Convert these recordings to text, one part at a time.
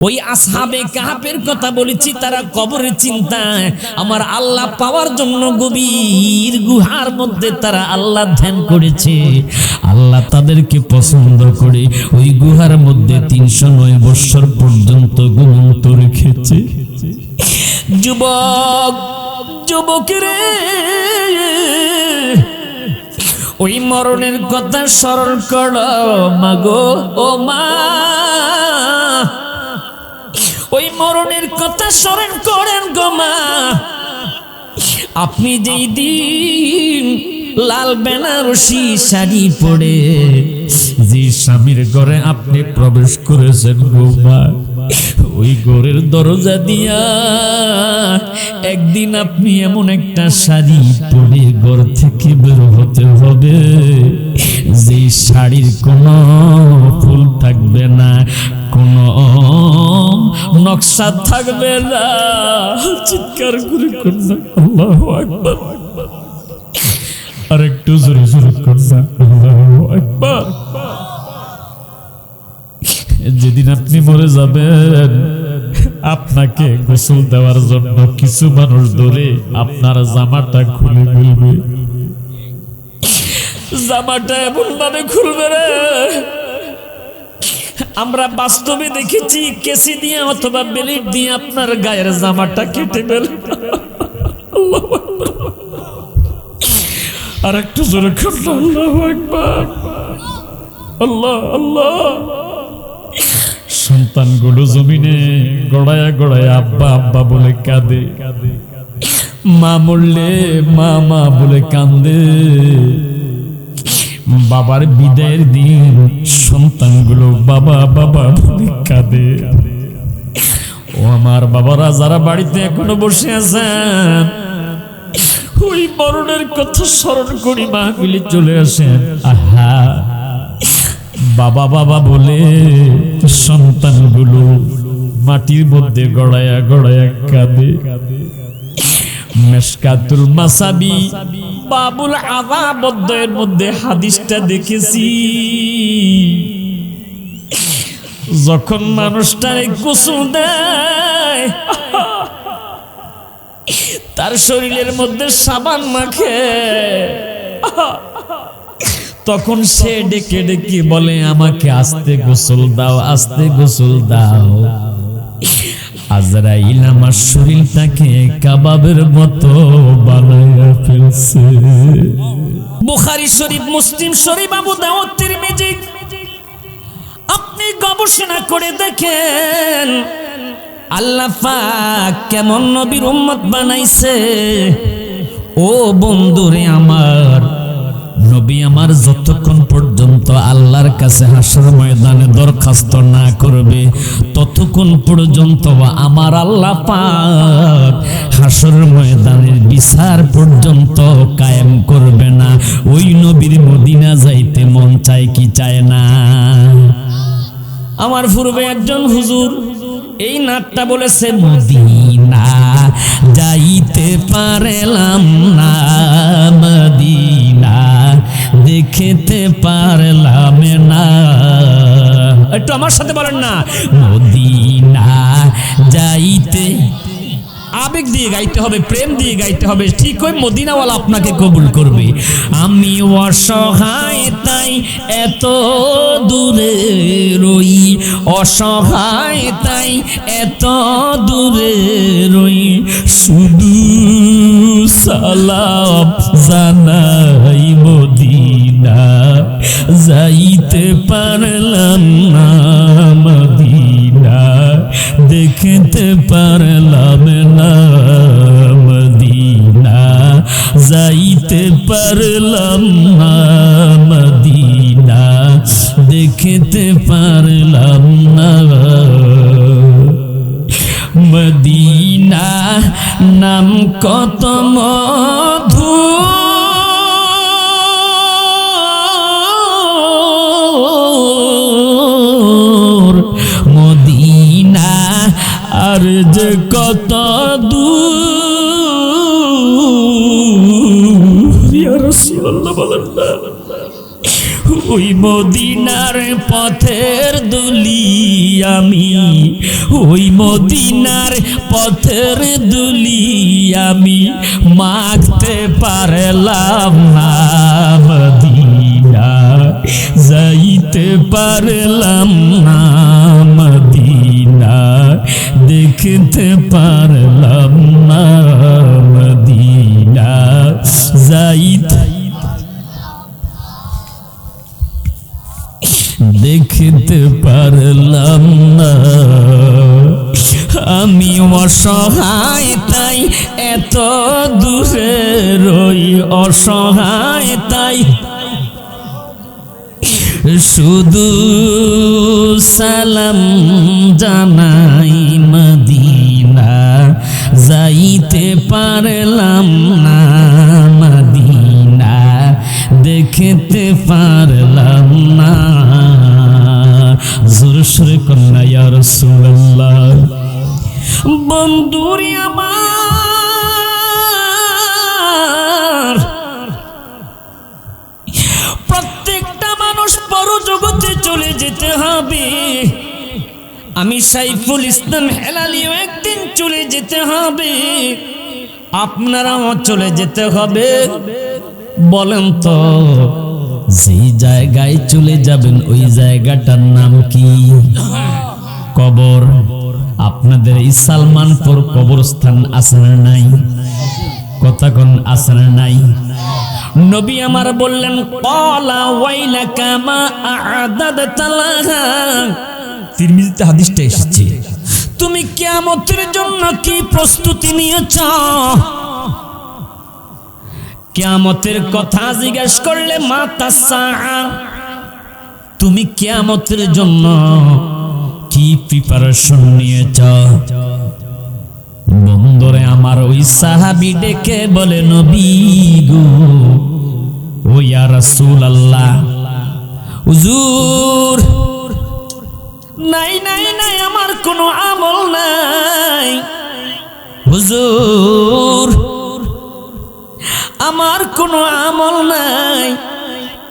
ওই আসহাবে কাহাফের কথা বলেছি, তারা কবরের চিন্তায় আমার আল্লাহ পাওয়ার জন্য গভীর গুহার মধ্যে তারা আল্লাহ ধ্যান করেছে। আল্লাহ তাদেরকে পছন্দ করে ওই গুহার মধ্যে ৩০৯ বছর পর্যন্ত ঘুমন্ত রেখেছে। যুবক, যুবকেরে, ওই মরণের কথা স্মরণ করো মাগো, ও মা, ওই মরণের কথা স্মরণ করেন গো মা। আপনি যেই দিন লাল বেনারসি শাড়ি পরে যে স্বামীর ঘরে আপনি প্রবেশ করেছেন গো মা, ওই ঘরের দরজা দিয়া একদিন আপনি এমন একটা শাড়ি পরে ঘর থেকে বের হতে হবে যে শাড়ির কোনো ফুল থাকবে না, কোনো নকশা থাকবে না। চিৎকার করে করনা আল্লাহু আকবার, আর একটু জোরে জোরে করনা আল্লাহু আকবার। যেদিন আপনি মরে যাবেন, আপনাকে গোসল দেওয়ার জন্য কিছু মানুষ ধরে আপনার জামাটা খুলে ফেলবে। জামাটা এমন ভাবে খুলবে রে, আমরা বাস্তবে দেখেছি কেসি দিয়ে অথবা বেলিট দিয়ে আপনার গায়ের জামাটা কেটে ফেলবে। আর একটু জোরে করনা আল্লাহু আকবার, আল্লাহ আল্লাহ। সন্তানগুলো জমিনে গড়ায়া গড়ায়া আব্বা আব্বা বলে কাঁদে, মা মরলে মা মা বলে কান্দে। বাবার বিদায়ের দিন সন্তানগুলো বাবা বাবা বলে কাঁদে। ও আমার বাবারা যারা বাড়িতে এখনো বসে আছেন, ওই মরণের কথা স্মরণ করি মাহফিলে চলে আসেন। আহা, বাবা বাবা বলে সন্তানগুলো মাটির মধ্যে গড়ায়া গড়ায়া কাঁদে। মেশকাতুল মাসাবি বাবুল আযাব অধ্যায়ের মধ্যে হাদিসটা দেখেছি। যখন মানুষটারে গোসল দেয়, তার শরীরের মধ্যে সাবান মাখে, তখন সে ডেকে ডেকে বলে আমাকে আস্তে গোসল দাও, আস্তে গোসল দাও। আজরাইল আমার শরীরটাকে কাবাবের মতো বানায়া ফেলছে। বুখারী শরীফ, মুসলিম শরীফ, আবু দাউদ, তিরমিজি, আপনি গবেষণা করে দেখেন আল্লাহ পাক কেমন নবীর উম্মত বানাইছে। ও বন্ধুরে আমার, নবী আমার যতক্ষণ পর্যন্ত আল্লাহর কাছে হাসর ময়দানে দরখাস্ত না করবে, ততক্ষণ পর্যন্ত আমার আল্লাহ পাক হাসর ময়দানের বিচার পর্যন্ত কায়েম করবে না। ওই নবীর মদিনা যাইতে মন চায় কি চায় না? আমার পূর্বে একজন হুজুর এই নাটটা বলেছে, মদিনা যাইতে পারলাম না, মদিনা দেখতে পারলাম না। একটু আমার সাথে বলেন না, মদিনা যাইতে, আবেগ দিয়ে গাইতে হবে, প্রেম দিয়ে গাইতে হবে, ঠিক ওই মদিনাওয়ালা আপনাকে কবুল করবে। আমি অসহায় তাই এত দূরে রই, অসহায় তাই এত দূরে রই, শুধু সালাম জানাই মদিনা যাইতে পারলাম না, মদিনা দেখতে পারলাম না, মদিনা যাইতে পারলাম না, মদিনা দেখতে পারলাম না। মদিনা নাম কত মধু, মদিনা আর যে কত দূর। ইয়া রাসূলুল্লাহ বলেন না, ওই মদিনার পথের দুলি আমি, ওই মদিনার পথের দুলি আমি মাখতে পারলাম না, মদিনা যাইতে পারলাম না, মদিনা দেখতে পারলাম না, মদিনা যাইতে দেখতে পারলাম না। আমি অসহায় তাই এত দূরে রই, অসহায় তাই শুধু সালাম জানাই, মদিনা যাইতে পারলাম না, মদিনা দেখতে পারলাম না। জোরে সোরে কন্যা ইয়া রাসূলুল্লাহ। বন্ধুরে আমার, প্রত্যেকটা মানুষ পরজগতে চলে যেতে হবে। আমি সাইফুল ইসলাম হেলালিও একদিন চলে যেতে হবে, আপনারাও চলে যেতে হবে। বলেন তো, যেই জায়গায় চলে যাবেন ওই জায়গাটার নাম কি? কবর। আপনাদের এই সালমানপুর কবরস্থান আছে না নাই? কথা কোন আছে না নাই? নবী আমার বললেন, ক্বালা ওয়াইলাকা মা আ'দাদতা লাহা। তিরমিজিতে হাদিসটা এসেছে, তুমি কিয়ামতের জন্য কি প্রস্তুতি নিয়েছো? কিয়ামতের কথা জিজ্ঞেস করলে মাতা সাআ, তুমি কিয়ামতের জন্য কি প্রিপারেশন নিয়েছো? বন্ধুরে আমার, ওই সাহাবী ডেকে বলে, নবী গো, ও ইয়া রাসূলুল্লাহ, হুজুর নাই নাই নাই, আমার কোনো আমল নাই হুজুর, আমার কোনো আমল নাই,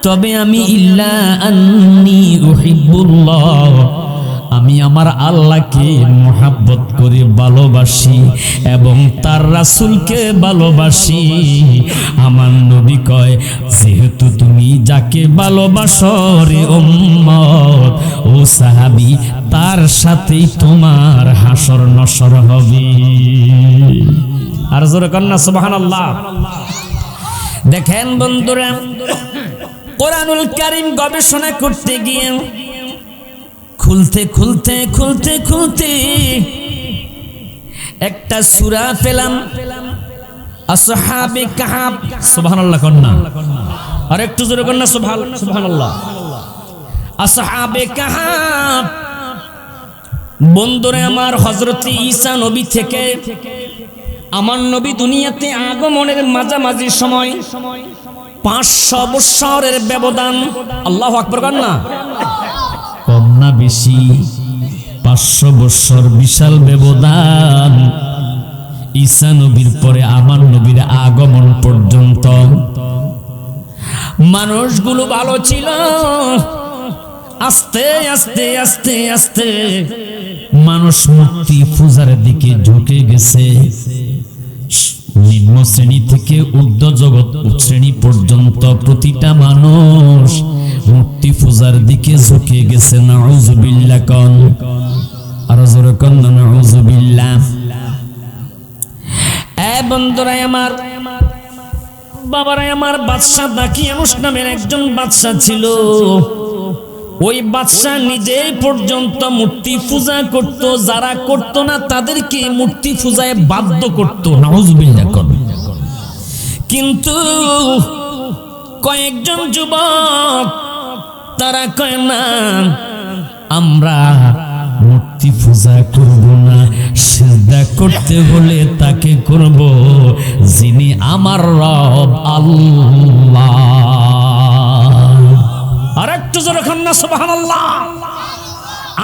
তবে আমি ইল্লা আন্নী উহিব্বুল্লাহ, আমি আমার আল্লাহকে মুহাব্বত করি, ভালোবাসি এবং তার রাসূলকে ভালোবাসি। আমার নবী কয়, যেহেতু তুমি যাকে ভালোবাসো রে উম্মত, ও সাহাবী, তার সাথেই তোমার হাসর নসর হবে। আর জোরে কন্যা সুবহানাল্লাহ। দেখেন বন্ধুরা, কোরআনুল কারীম গবেষণা করতে গিয়ে খুলতে খুলতে খুলতে খুলতে একটা সূরা পেলাম, আসহাবে কাহাফ। সুবহানাল্লাহ কন্যা, আর একটু জোরে কন্যা সুবহানাল্লাহ। আসহাবে কাহাফ। বন্ধুরা আমার, হযরত ঈসা নবী থেকে আমার নবী দুনিয়াতে আগমনের মাঝামাঝি সময় 500 বছরের ব্যবধান। আল্লাহু আকবার কন্যা, কম না বেশি? 500 বছর, বিশাল ব্যবধান। ঈসা নবীর পরে আমার নবীর আগমন পর্যন্ত মানুষগুলো ভালো ছিল। আস্তে আস্তে আস্তে আস্তে মানুষ মূর্তি পূজার দিকে ঝুঁকে গেছে। নিম্ন শ্রেণী থেকে ঊর্ধ্ব জগৎ শ্রেণী পর্যন্ত প্রতিটা মানুষ মূর্তি পূজার দিকে ঝুঁকে গেছে। নাউযুবিল্লাহ কোন, আর জোরে কোন নাউযুবিল্লাহ। এ বন্ধুরা আমার, বাবারা আমার, বাদশা দাকিয়ানুস নামের একজন বাদশা ছিল। ওই বাদশা নিজেই পর্যন্ত মূর্তি পূজা করত, যারা করত না তাদেরকে মূর্তি পূজায় বাধ্য করত। নাউযুবিল্লাহ কোন। কিন্তু কয়েকজন যুবক তারা কয় না, আমরা মূর্তি পূজা করব না, সিজদা করতে হলে তাকে করব যিনি আমার রব আল্লাহ। আর একটু জোরে কন্যা সুবহানাল্লাহ।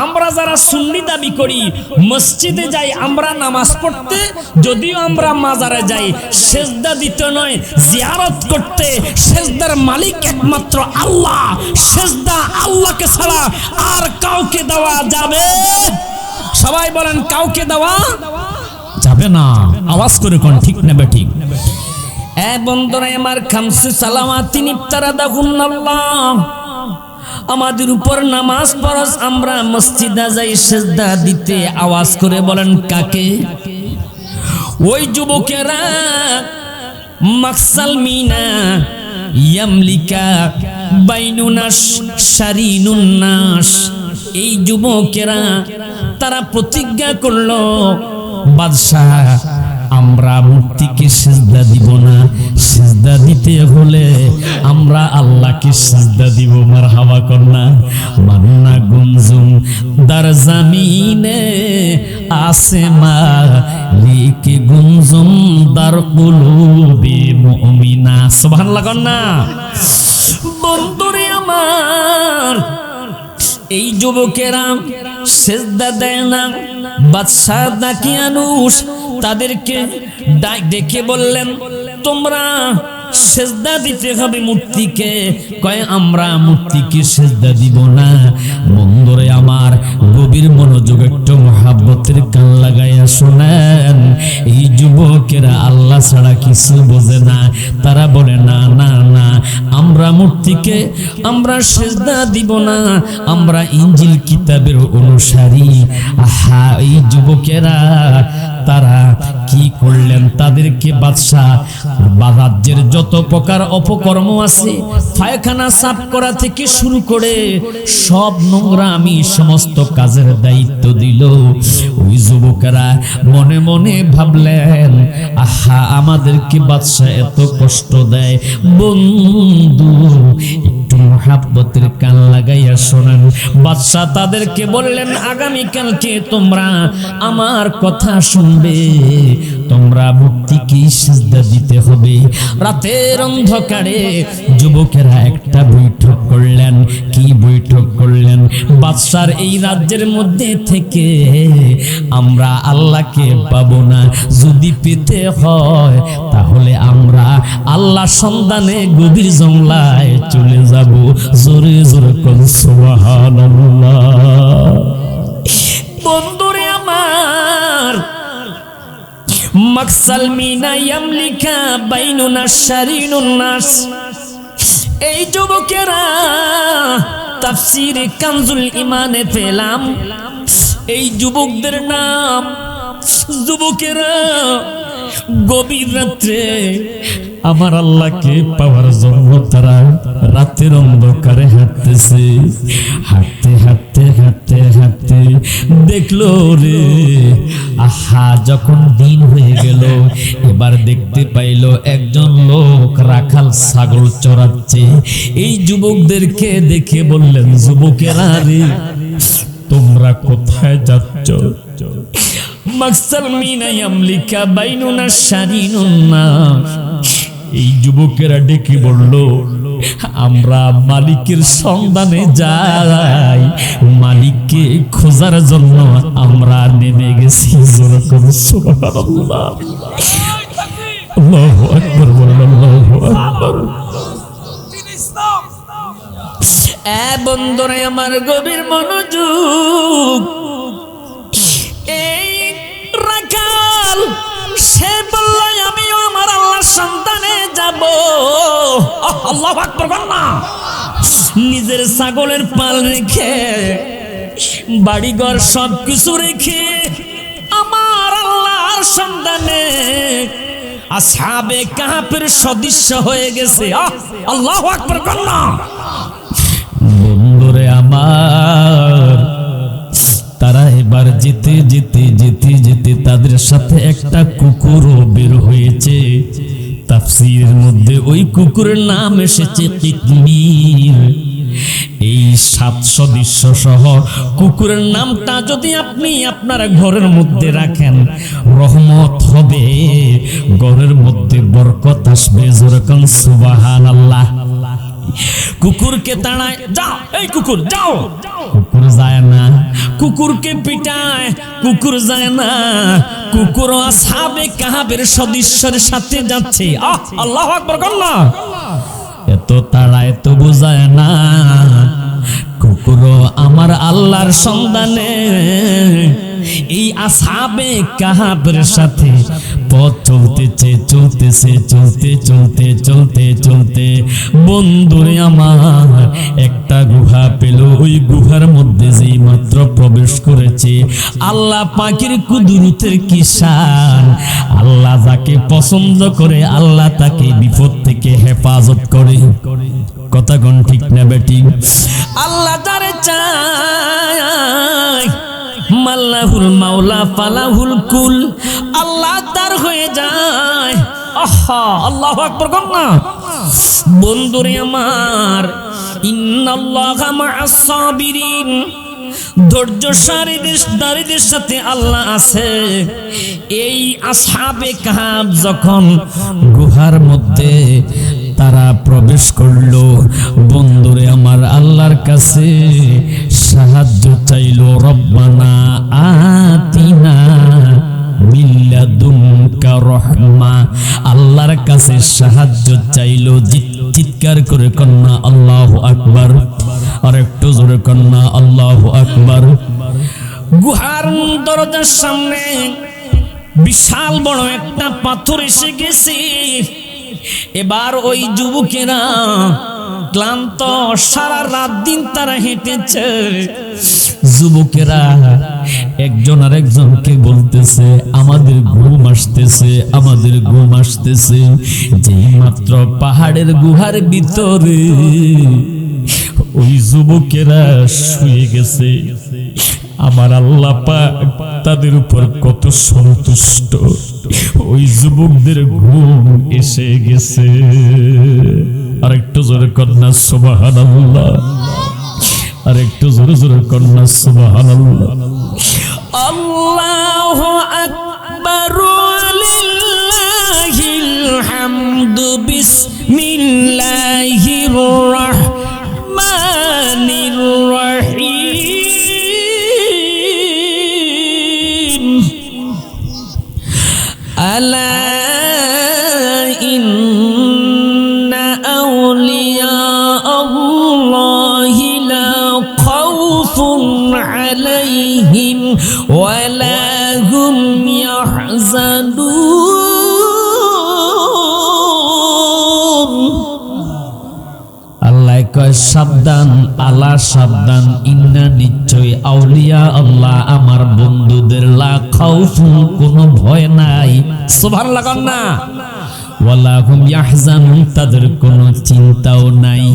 আমরা যারা সুন্নি দাবি করি, মসজিদে যাই আমরা নামাজ পড়তে, যদিও আমরা মাজারে যাই সেজদা দিতে নয়, জিয়ারত করতে। সেজদার মালিক একমাত্র আল্লাহ, সেজদা আল্লাহকে ছাড়া আর কাউকে দেওয়া যাবে? সবাই বলেন কাউকে দেওয়া যাবে না। আওয়াজ করে কোন ঠিক নেবে ঠিক। এ বন্ধুরা আমার, খামসে সালাওয়াতিন ইফতারাদাহুন্নাল্লাহ, আমাদের উপর নামাজ ফরজ। আমরা মসজিদে যাই সেজদা দিতে, আওয়াজ করে বলেন কাকে? ওই যুবকেরা মাকসাল মিনা ইয়ামলিকা বাইনুনাস শারিনুন্নাস, এই যুবকেরা তারা প্রতিজ্ঞা করলো, বাদশাহ আমরা মূর্তিকে সিজদা দিব না, সিজদা দিতে হলে আমরা আল্লাহকে সিজদা দিব। মারহাবা করনা। মান্না গুনজুম দার জামিনে আসেমা লিকে গুনজুম দার কুলুবি মুমিনা। সুবহানাল্লাহ করনা। বন্ধুরে আমার, এই যুবকেরা সেজদা দেয় না। বাদশাহ দাকিয়ানুস তাদেরকে ডেকে বললেন, তোমরা সেজদা দিতে হবে মূর্তিকে। কয় আমরা মূর্তিকে সেজদা দিব না। বন্ধুরে আমার, গভীর মনোযোগ একটু মহাব্বতের কান লাগাইয়া শোনেন। এই যুবকেরা আল্লাহ ছাড়া কিছু বোঝে না। তারা বলে না না না, আমরা মূর্তিকে আমরা সেজদা দিব না, আমরা ইনজিল কিতাবের অনুসারী। আহা, এই যুবকেরা তারা কি করলেন? তাদেরকে বাদশাহ রাজ্যের যত প্রকার অপকর্ম আছে, পায়খানা সাফ করা থেকে শুরু করে সব নোংরামি সমস্ত কাজের দায়িত্ব দিল। ওই যুবকেরা মনে মনে ভাবলেন, আহা, আমাদেরকে বাদশাহ এত কষ্ট দেয়। বন্ধু একটু মহাব্বতের কান লাগাইয়া শোনেন। বাদশাহ তাদেরকে বললেন, আগামীকালকে তোমরা আমার কথা শুনবে, তোমরা মূর্তিকে সিজদা দিতে হবে। রাতের অন্ধকারে যুবকেরা একটা বৈঠক করলেন। কি বৈঠক করলেন? বাদশার এই রাজ্যের মধ্যে থেকে আমরা আল্লাহকে পাবো না, যদি পেতে হয় তাহলে আমরা আল্লাহ সন্ধানে গভীর জঙ্গলায় চলে যাব। জোরে জোরে কোন সুবহানাল্লাহ। বন্ধুরে আমার, মাকসাল মিনা ইয়ামলিকা বাইনুনাস শারিনুন্নাস, এই যুবকেরা তাফসীরে কানজুল ঈমানে পেলাম এই যুবকদের নাম। যুবকেরা গভীর রাত্রে আমার আল্লাহকে পাওয়ার জন্য তারা রাতের অন্ধকারে হাঁটতেছে। হাঁটতে হাঁটতে হাঁটতে হাঁটতে দেখলো রে, আহা, যখন দিন হয়ে গেল এবার দেখতে পাইলো একজন লোক রাখাল ছাগল চড়াচ্ছে। এই যুবকদেরকে দেখে বললেন, যুবকেরা রে, তোমরা কোথায় যাচ্ছ? মাকসাল মিনা ইয়ামলিকা বাইনুনাস শারিনুন্নাস, এই যুবকেরা ডেকে বলল, আমরা মালিকের সন্ধানে যাই, মালিককে খোঁজার জন্য আমরা নেমে গেছি। সুবহানাল্লাহ, আল্লাহু আকবার, আল্লাহু আকবার। এ বন্ধুরা আমার, গভীর মনোযোগ। এই রাখাল সে বলল, আমিও আমার আল্লাহর সন্ধানে যাব। আল্লাহু আকবার বলনা। নিজের ছাগলের পাল রেখে, বাড়িঘর সবকিছু রেখে আমার আল্লাহর সন্ধানে আসহাবে কাহফের সদৃশ্য হয়ে গেছে। আল্লাহু আকবার বলনা। বন্ধুরে আমার, তারা এবার যেতে যেতে যেতে যেতে তাদের সাথে একটা কুকুরও বের হয়েছে। তাফসীরের মধ্যে ওই কুকুরের নাম এসেছে কিতমির। এই 7 সদস্য সহ কুকুরের নামটা যদি আপনি আপনার ঘরের মধ্যে রাখেন, রহমত হবে, ঘরের মধ্যে বরকত আসবে। যেরকম সুবহানাল্লাহ। কুকুরকে তাড়ায়, যাও এই কুকুর যাও, কুকুর যায় না। কুকুরকে পিটায়, কুকুর যায় না। কুকুর আসহাবে কাহাবের সদস্যের সাথে যাচ্ছে। আল্লাহু আকবার আল্লাহ। এত তাড়ায় তো বোঝায় না। কুকুর আমার আল্লাহর সন্ধানে এই আসহাবে কাহাবের সাথে পথ চলতেছে, চলতেছে, চলতে চলতে চলতে চলতে বন্ধুরে আমার একটা গুহা পেল। ওই গুহার মধ্যে যেই মাত্র প্রবেশ করেছে, আল্লাহ পাকের কুদরতের কি শান। আল্লাহ যাকে পছন্দ করে আল্লাহ তাকে বিপদ থেকে হেফাজত করে। কথা কোন ঠিক না বেটি? আল্লাহ যারে চায়, মাল্লাহুল মাওলা ফালাহুল কুল, আল্লাহ তার হয়ে যায়। আল্লাহু আকবার কন্যা। বন্ধুরে আমার, ইন্নাল্লাহা মা'আস সাবিরিন, ধৈর্যশালীদের সাথে আল্লাহ আছে। এই আসহাবে কাহাব যখন গুহার মধ্যে তারা প্রবেশ করলো, বন্ধুরে আমার আল্লাহর কাছে সাহায্য চাইলো। রব্বানা আতিনা মিন লাদুনকা রাহমা, আল্লাহর কাছে সাহায্য চাইলো। চিৎকার করে কন্যা আল্লাহু আকবার। আর একটু জোরে কন্যা আল্লাহু আকবার। গুহার দরজার সামনে বিশাল বড় একটা পাথর এসে গেছে। এবার ওই যুবকেরা ক্লান্ত, সারা রাত দিন তারা হেঁটেছে। যুবকেরা একজন আর একজনকে বলতেছে, আমাদের ঘুম আসতেছে, আমাদের ঘুম আসতেছে। যেই মাত্র পাহাড়ের গুহার ভিতরে ওই যুবকেরা শুয়ে গেছে, আমার আল্লাহ পাক তাদের উপর কত সন্তুষ্ট। ওই যুবকদের ঘুম এসে গেছে। আর একটু জোরে কন্যা সুবহানাল্লাহ। আর একটু জোরে জোরে কন্যা সুবহানাল্লাহ। আল্লাহু আকবার, লিল্লাহিল হামদু, বিসমিল্লাহির রাহমানির রাহিম। আলা ইন্না আউলিয়া আল্লাহি লা খাউফুন আলাইহিম ওয়া লা হুম ইয়াহজানুন। আল্লাহ কয় সাবধান, আলা সাবধান, ইন্না নিশ্চয়, আউলিয়া আল্লাহ আমার বন্ধুদের, লা খাউফুন কোনো ভয় নাই। সুবহানাল্লাহ কন্যা। ওয়ালা হুম ইয়াহজানুন তাদের কোনো চিন্তাও নাই।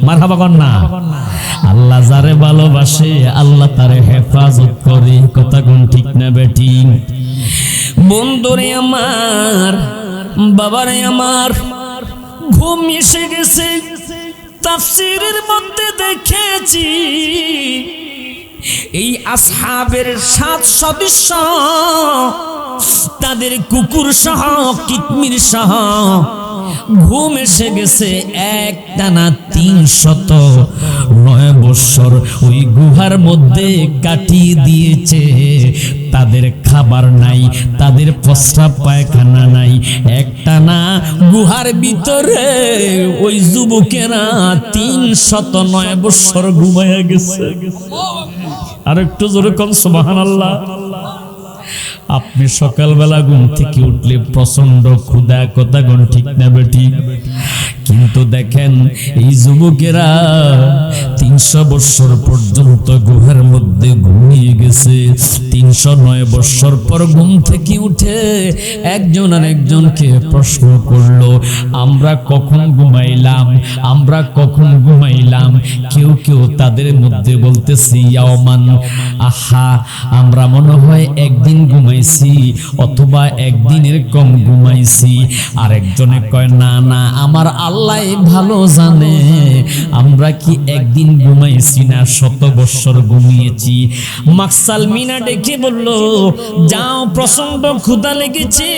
মারহাবা কন্যা। আল্লাহ যারে ভালোবাসে আল্লাহ তারে হেফাজত করে। কথা কোন ঠিক না বেটি? বন্ধুরে আমার, বাবারে আমার, ঘুম এসে গেছে। তাফসীরের মধ্যে দেখেছি এই আসহাবের 7 সদস্য, তাদের কুকুর সহ, কিতমির সহ ঘুম এসে গেছে। একটানা 309 বছর ওই গুহার মধ্যে কাটিয়ে দিয়েছে। তাদের খাবার নাই, তাদের প্রস্রাব পায়খানা নাই। একটানা গুহার ভিতরে ওই যুবকেরা 309 বছর ঘুমায়া গেছে। আর একটু জোরে কোন সুবহানাল্লাহ। আপনি সকালবেলা ঘুম থেকে উঠলে প্রচন্ড ক্ষুধা। কথা কোন ঠিক না বেটি? কিন্তু দেখেন এই যুবকেরা 300 বছর পর্যন্ত গুহার মধ্যে ঘুমিয়ে গেছে। 309 বছর পর ঘুম থেকে উঠে একজন আর একজনকে প্রশ্ন করলো, আমরা কখন ঘুমাইলাম, আমরা কখন ঘুমাইলাম? কেউ কেউ তাদের মধ্যে বলতেছি ইয়াওমান, আহা আমরা মনে হয় একদিন ঘুমাইছি, ঘুমাইছি অথবা একদিনের কম ঘুমাইছি। আরেকজনে কয় না না, আমার আল্লাহ ভালো জানে আমরা কি একদিন ঘুমাইছি না শত বৎসর ঘুমিয়েছি। মাকসাল মিনা ডেকে বলল, যাও প্রচন্ড ক্ষুধা লেগেছে,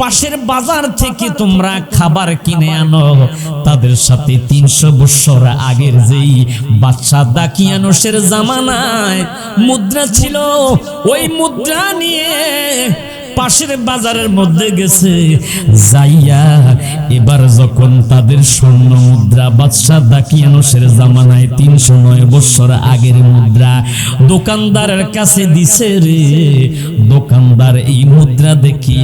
পাশের বাজার থেকে তোমরা খাবার কিনে আনো। তাদের সাথে 300 বৎসর আগের যেই বাদশাহ দাকিয়ানুসের জামানায় মুদ্রা ছিল, ওই মুদ্রা নিয়ে পাশের বাজারের মধ্যে গেছে। যাইয়া এবার যখন তাদের স্বর্ণ মুদ্রা বাদশাহ দাকিয়ানুসের জামানায় 309 বৎসর আগের মুদ্রা দোকানদারের কাছে দিছে রে, দোকানদার এই মুদ্রা দেখি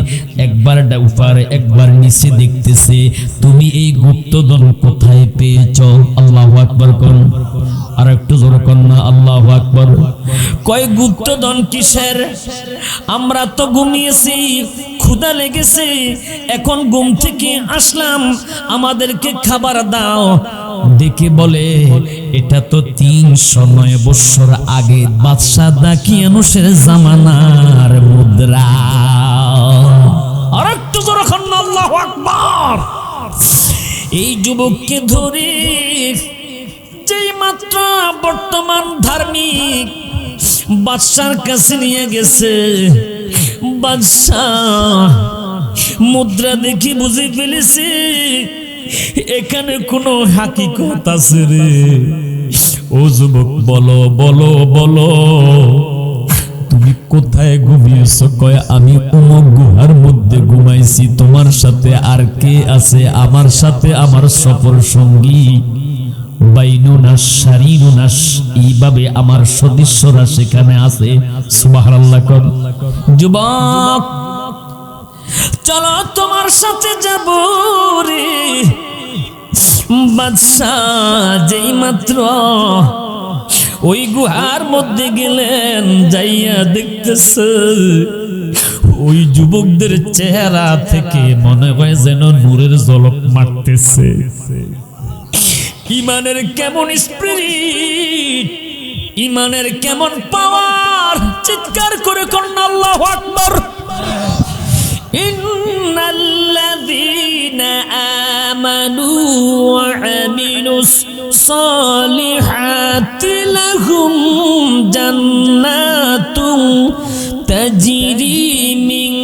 একবার উপরে একবার নিচে দেখতেছে, তুমি এই গুপ্তধন কোথায় পেয়েছো? আল্লাহু আকবার কোন, আর একটু জোরে কোন না আল্লাহু আকবার। কয় গুপ্তধন কিসের? আমরা তো ঘুমিয়েছি, ক্ষুধা লেগেছে, এখন ঘুম থেকে আসলাম, আমাদেরকে খাবার দাও। দেখে বলে, এটা তো 309 বৎসর আগে বাদশাহ দাকিয়ানুসের জামানার মুদ্রা। আর একটু জোরে কোন না আল্লাহু আকবার। এই যুবককে ধরে যেই মাত্র বর্তমান ধার্মিক বাদশার কাছে নিয়ে গেছে, বাদশাহ মুদ্রা দেখি বুঝে ফেলেছে এখানে কোনো হাকিকত আছে রে। ও যুবক, বলো বলো বলো, তুমি কোথায় ঘুমিয়েছো? কয় আমি অমুক গুহার মধ্যে ঘুমাইছি। তোমার সাথে আর কে আছে? আমার সাথে আমার সফর সঙ্গী বাইনুনাস শারীরুনাস, এইভাবে আমার সদস্যরা সেখানে আছে। সুবহানাল্লাহ। যুবক, চলো তোমার সাথে যাব রে। বাদশাহ যেই মাত্র ওই গুহার মধ্যে গেলেন, যাইয়া দেখতেছে ওই যুবকদের চেহারা থেকে মনে হয় যেন নূরের ঝলক মারতেছে। ইমানের কেমন স্পিরিট, ইমানের কেমন পাওয়ার! চিৎকার করে কোন আল্লাহু আকবার। ইন্নাল্লাযীনা আমানু ওয়া আমিলুস সালিহাতি লাহুম জান্নাতুন তাজরি মিন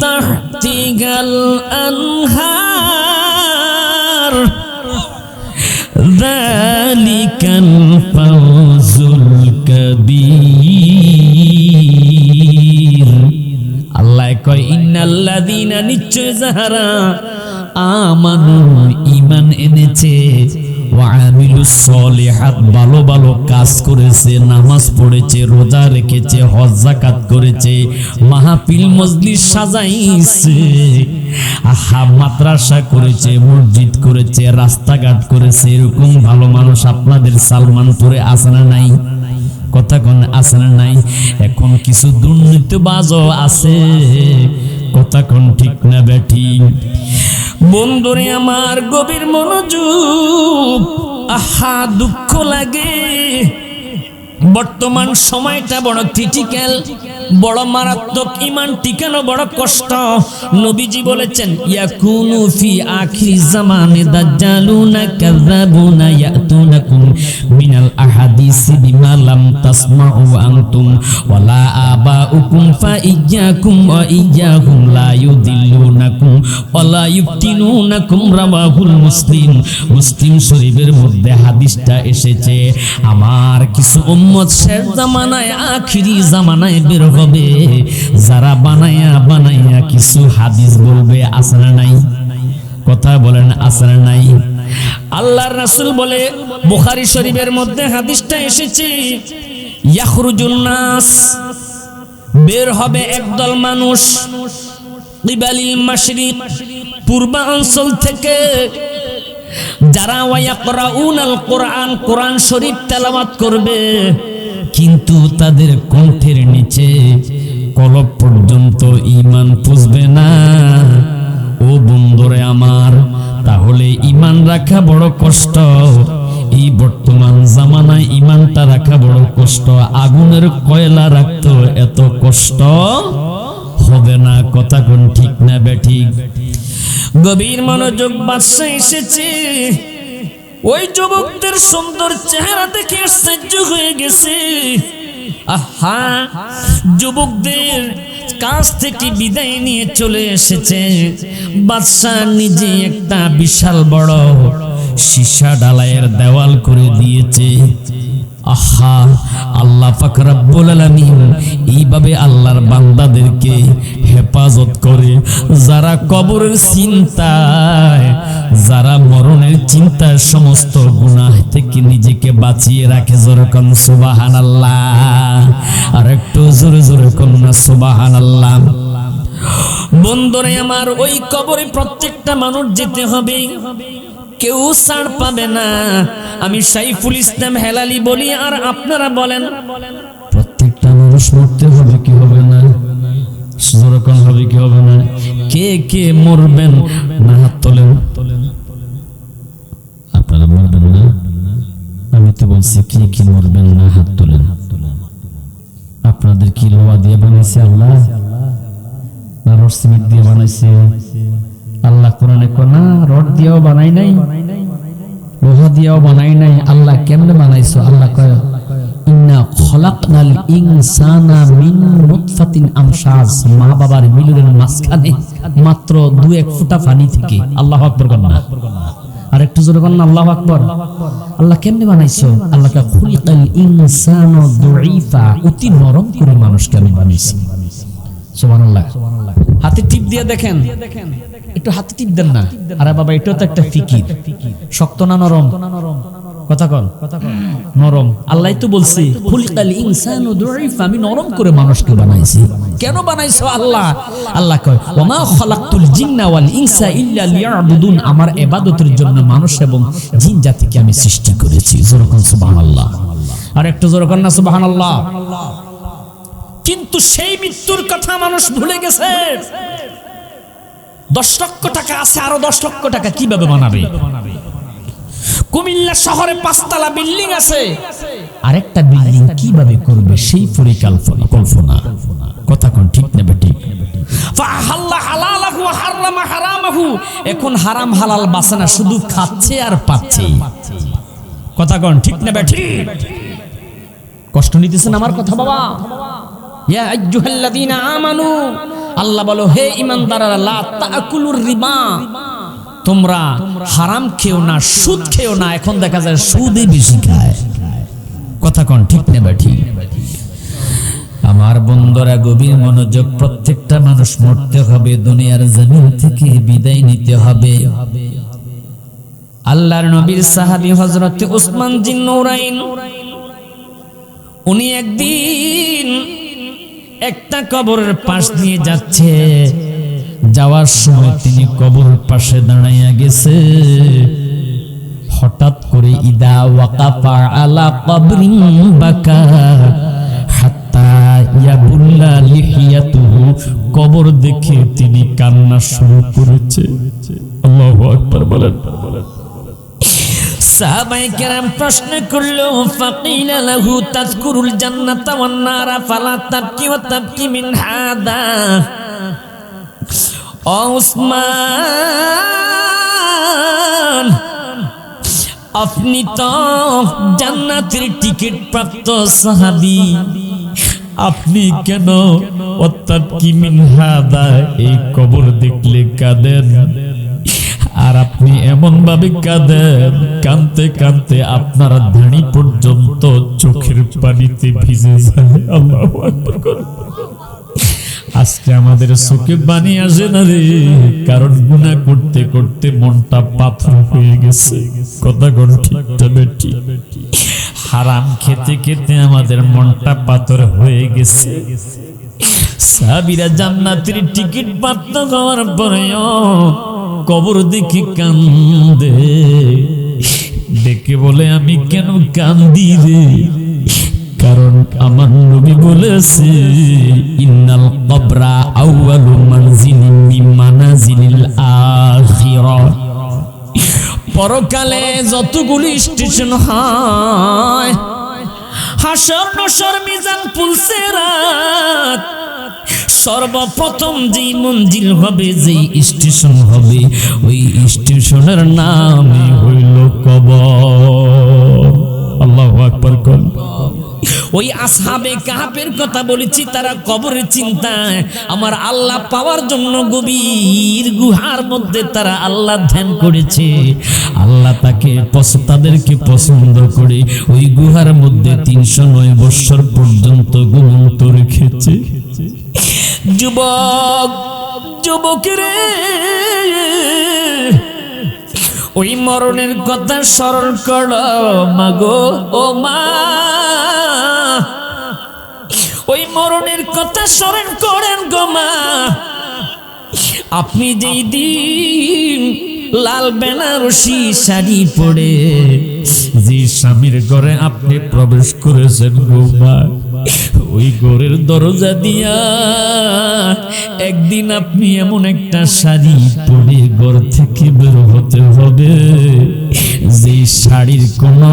তাহতিহাল আনহার যালিকাল ফাওজুল কাবীর। আল্লাহ কয়, ইন্নাল্লাযীনা, নিশ্চয় যাহারা আমানু, ঈমান এনেছে, ওয়া আমিলুস সলিহাত, ভালো ভালো কাজ করেছে, নামাজ পড়েছে, রোজা রেখেছে, হজ যাকাত করেছে, মাহফিল মজলিস সাজাইছে, মাদ্রাসা করেছে, মসজিদ করেছে, রাস্তাঘাট করেছে, এরকম ভালো মানুষ আপনাদের সালমানপুরে আছে না নাই? কথা কোন আছে না নাই? এখন কিছু দুর্নীতিবাজও আছে, কথা কোন ঠিক না বেঠি? বন্ধুরে আমার, গভীর মনোযোগ। আহা, দুঃখ লাগে। বর্তমান সময়টা বড় ক্রিটিক্যাল, বড় মারাত্মক। ঈমান টিকানো বড় কষ্ট। নবীজি বলেছেন, ইয়াকুনু ফি আখির জামানে দাজ্জালুনা কাযাবুনা ইয়াতুনাকুম মিনাল আহাদিসি বিমা লাম তাসমাউ আনতুম ওয়ালা আবাউকুম ফাইয়াকুম ওয়া ইয়াহুম লা ইউদিল্লুনাকুম ওয়ালা ইফতিনুনাকুম। রাওয়াহুল মুসলিম। মুসলিম শরীফের মধ্যে হাদিসটা এসেছে। আমার কিছু উম্মত শেষ জামানায়, আখিরি জামানায় বের হবে, যারা বানায়া বানায়া কিছু হাদিস বলবে। আছে না নাই? কথা বলেন, আছে না নাই? আল্লাহর রাসূল বলে, বুখারী শরীফের মধ্যে হাদিসটা এসেছে, ইয়াখরুজুন নাস, বের হবে একদল মানুষ, কিবালিল মাশরিক, পূর্বাঞ্চল থেকে, যারা ওয়ায়াকরাউনাল কোরআন, কোরআন শরীফ তেলাওয়াত করবে, কিন্তু তাদের কণ্ঠের নিচে কলব পর্যন্ত ঈমান পুষবে না। ও বন্ধুরে আমার, তাহলে ঈমান রাখা বড় কষ্ট। এই বর্তমান জামানায় ঈমানটা রাখা বড় কষ্ট। আগুনের কয়লা রাখতো এত কষ্ট হবে না। কথা কোন ঠিক না বেঠিক? গভীর মনোযোগ। বাদশা এসেছে, ওই যুবকদের সুন্দর চেহারা দেখে আশ্চর্য হয়ে গেছে। আহা, যুবকদের কাছ থেকে বিদায় নিয়ে চলে এসেছে। বাদশা নিজে একটা বিশাল বড় সীসা ঢালাইয়ের দেওয়াল করে দিয়েছে। আহা, আল্লাহ পাক রব্বুল আলামিন এইভাবে আল্লাহর বান্দাদেরকে হেফাজত করে। যারা কবরের চিন্তায়, যারা মরণের চিন্তায় সমস্ত গুনাহ থেকে নিজেকে বাঁচিয়ে রাখে, জোরে কোন সুবহানাল্লাহ। আর একটু জোরে জোরে কোন না সুবহানাল্লাহ। বন্ধুরে আমার, ওই কবরে প্রত্যেকটা মানুষ যেতে হবে, কেউ ছাড় পাবে না। আমি সাইফুল ইসলাম হেলালি বলি, আর আপনারা বলেন, প্রত্যেকটা মানুষ মরতে হবে কি হবে না? যেরকম হবে কি হবে না? কে কে মরবেন না হাত তোলেন। আপনারা মরবেন না? আমি তো বলছি কে কে মরবেন না হাত তোলেন। আপনাদের কি লোহা দিয়ে বানাইছে আল্লাহ, না রড সিমেন্ট দিয়ে বানাইছে? আল্লাহ কোরআনে কয় না রড দিয়েও বানাই নাই, লোহা দিয়েও বানাই নাই। আল্লাহ কেমনে বানাইছো? আল্লাহ কয় ইন্না খলাকনাল ইনসানা মিন নুতফাতিন আমশাজ। মা বাবার মিলনের মাঝখানে মাত্র 2-1 ফোঁটা পানি থেকে। আল্লাহু আকবার বলেন না? আর একটু জোরে বলেন আল্লাহু আকবার। আল্লাহ কেমনে বানাইছো? আল্লাহ কয় খুলিকাল ইনসানু দুঈফা। অতি নরম করে মানুষকে আমি বানাইছি। সুবহানাল্লাহ। হাতে টিপ দিয়ে দেখেন, একটু হাতে টিপ দেন না। আরে বাবা, এটাও তো একটা ফিকির। শক্ত না নরম? কথা কন, নরম। আল্লাহ তো বলছে খুলিকাল ইনসানু দুঈফা, আমি নরম করে মানুষকে বানাইছি। কেন বানাইছো আল্লাহ? আল্লাহ কয় ওমা খালাকতুল জিন্না ওয়াল ইনসা ইল্লা লিয়াবুদুন। আমার ইবাদতের জন্য মানুষ এবং জিন জাতিকে আমি সৃষ্টি করেছি। জোরে কোন সুবহানাল্লাহ। আর একটু জোরে কোন না সুবহানাল্লাহ। কিন্তু সেই মৃত্যুর কথা মানুষ ভুলে গেছে। 10 লক্ষ টাকা আছে, আরো 10 লক্ষ টাকা কিভাবে বানাবে? কুমিল্লা শহরে 5 তলা বিল্ডিং আছে, আরেকটা বিল্ডিং কিভাবে করবে সেই পরিকল্পনা। কথা কোন ঠিক না বেঠিক? ফাহাল্লা হালালাহু ওয়া হারামা হারামাহু। এখন হারাম হালাল বাঁচে না, শুধু খাচ্ছে আর পাচ্ছে। কথা কোন ঠিক না বেঠিক? কষ্ট নিতেছেন আমার কথা বাবা? ইয়া আইয়ুহাল্লাযীনা আমানু, আল্লাহ বলো হে ঈমানদাররা, লা তাকুলুর রিবা। তোমরা হারাম খেও না, সুদ খেও না। এখন দেখা যায় সুদই বেশি খায়। কথা কোন ঠিক না বেঠিক? আমার বন্ধুরা, গভীর মনোযোগ। প্রত্যেকটা মানুষ মরতে হবে, দুনিয়ার জমিন থেকে বিদায় নিতে হবে। আল্লাহর নবীর সাহাবী হযরত উসমান জিন নূরাইন, উনি একদিন একটা কবরের পাশ দিয়ে যাচ্ছে। যাওয়ার সময় তিনি কবরের পাশে দাঁড়াইয়া গেছে। হঠাৎ করে ইদা ওয়াকাফা আলা কবরিন বাকা হাত্তা ইয়াবুল্লা লিহিয়াতুহু। কবর দেখে তিনি কান্না শুরু করেছে। আল্লাহু আকবার বলেন। সাহাবায়ে কেরাম প্রশ্ন করলো, ফাকিলা লাহু তাযকুরুল জান্নাতা ওয়ান নারা ফালা তাবকি ওয়া তাবকি মিন হাদা। ও উসমান, আপনি তো জান্নাতের টিকিট প্রাপ্ত সাহাবী, আপনি কেন ওয়া তাবকি মিন হাদা, এই কবর দেখলে কাঁদেন? আর আপনি এমন ভাবে কাঁদেন, কাঁদতে কাঁদতে আপনার ধানি পর্যন্ত চোখের পানিতে ভিজে যায়। আল্লাহু আকবার। আজকে আমাদের চোখে পানি আসে না রে, কারণ গুনাহ করতে করতে মনটা পাথর হয়ে গেছে। কথা কোন ঠিক না বেঠিক? হারাম খেতে খেতে আমাদের মনটা পাথর হয়ে গেছে। সাহাবীরা জান্নাতের টিকিট প্রাপ্ত হওয়ার পরেও কবর দেখে কান্দে। ডেকে বলে, আমি কেন কান্দি রে? কারণ আমার নবী বলেছে, ইন্নাল কবরা আউয়ালু মানজিলিন মিন মানাজিলিল আখিরা। পরকালে যতগুলি স্টেশন হয়, হাসর নসর মিজান পুলসিরাত, সর্বপ্রথম যেই মঞ্জিল হবে, যেই স্টেশন হবে, ওই স্টেশনের নামই হইল কবর। আল্লাহু আকবার। ওই আসহাবে কাহাফের কথা বলেছি, তারা কবরের চিন্তায় আমার আল্লাহ পাওয়ার জন্য গভীর গুহার মধ্যে তারা আল্লাহ ধ্যান করেছে। আল্লাহ তাদেরকে পছন্দ করে ওই গুহার মধ্যে 309 বছর পর্যন্ত ঘুমন্ত রেখেছে। যুবকেরে, ওই মরণের কথা স্মরণ করো মাগো, ও মা, ওই মরণের কথা স্মরণ করেন গো মা। আপনি যেই দিন লাল বেনারসি শাড়ি পরে যে স্বামীর ঘরে আপনি প্রবেশ করেছেন গো মা, ওই ঘরের দরজা দিয়া একদিন আপনি এমন একটা শাড়ি পরে ঘর থেকে বের হতে হবে যে শাড়ির কোনো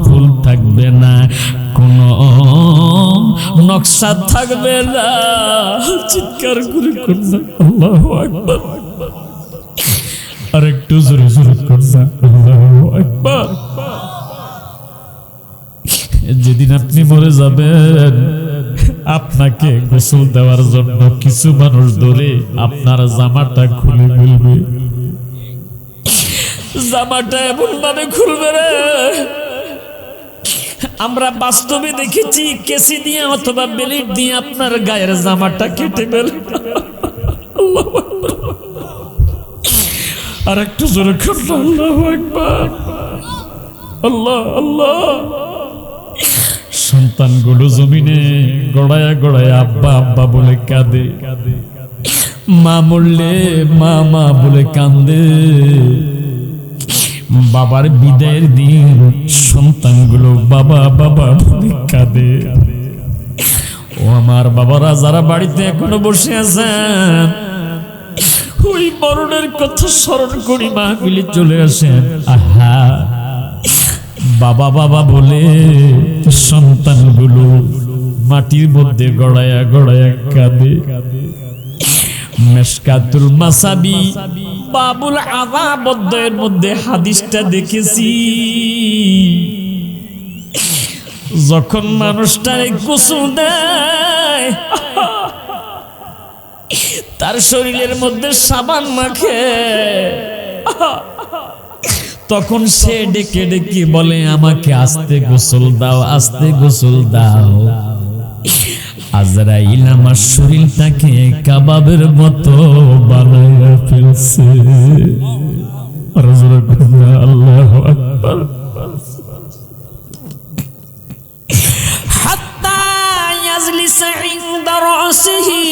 ফুল থাকবে না, কোনো নকশা থাকবে না। চিৎকার করে করনা আল্লাহু আকবার। আর একটু জোরে জোরে করনা আল্লাহু আকবার। যেদিন আপনি মরে যাবেন, আপনাকে গোসল দেওয়ার জন্য কিছু মানুষ ধরে আপনার জামাটা খুলে ফেলবে। জামাটা এমন ভাবে খুলবে রে, আমরা বাস্তবে দেখেছি কেসি দিয়ে অথবা বেলিট দিয়ে আপনার গায়ের জামাটা কেটে ফেলবে। আর একটু জোরে করুন আল্লাহু আকবার। আল্লাহ আল্লাহ। সন্তানগুলো জমিনে গড়ায়া গড়ায়া আব্বা আব্বা বলে কাঁদে, মা মরলে মা মা বলে কান্দে। বাবার বিদায়ের দিন সন্তানগুলো বাবা বাবা বলে কাঁদে। ও আমার বাবারা যারা বাড়িতে এখনো বসে আছেন, ওই মরণের কথা স্মরণ করি মাহফিলে চলে আসেন। আহা, বাবা বাবা বলে সন্তানগুলো মাটির মধ্যে গড়ায়া গড়ায়া কাঁদে। মিশকাতুল মাসাবি বাবুল আযাব অধ্যায়ের মধ্যে হাদিসটা দেখেছি। যখন মানুষটারে গোসল দেয়, তার শরীরের মধ্যে সাবান মাখে, তখন সে ডেকে ডেকে বলে আমাকে আস্তে গোসল দাও, আস্তে গোসল দাও। আজরাইল আমার শরীরটাকে কাবাবের মতো বানাইয়া ফেলছে। আল্লাহু আকবার। হাত্তা ইয়াজলিসা ইনদা রাসিহি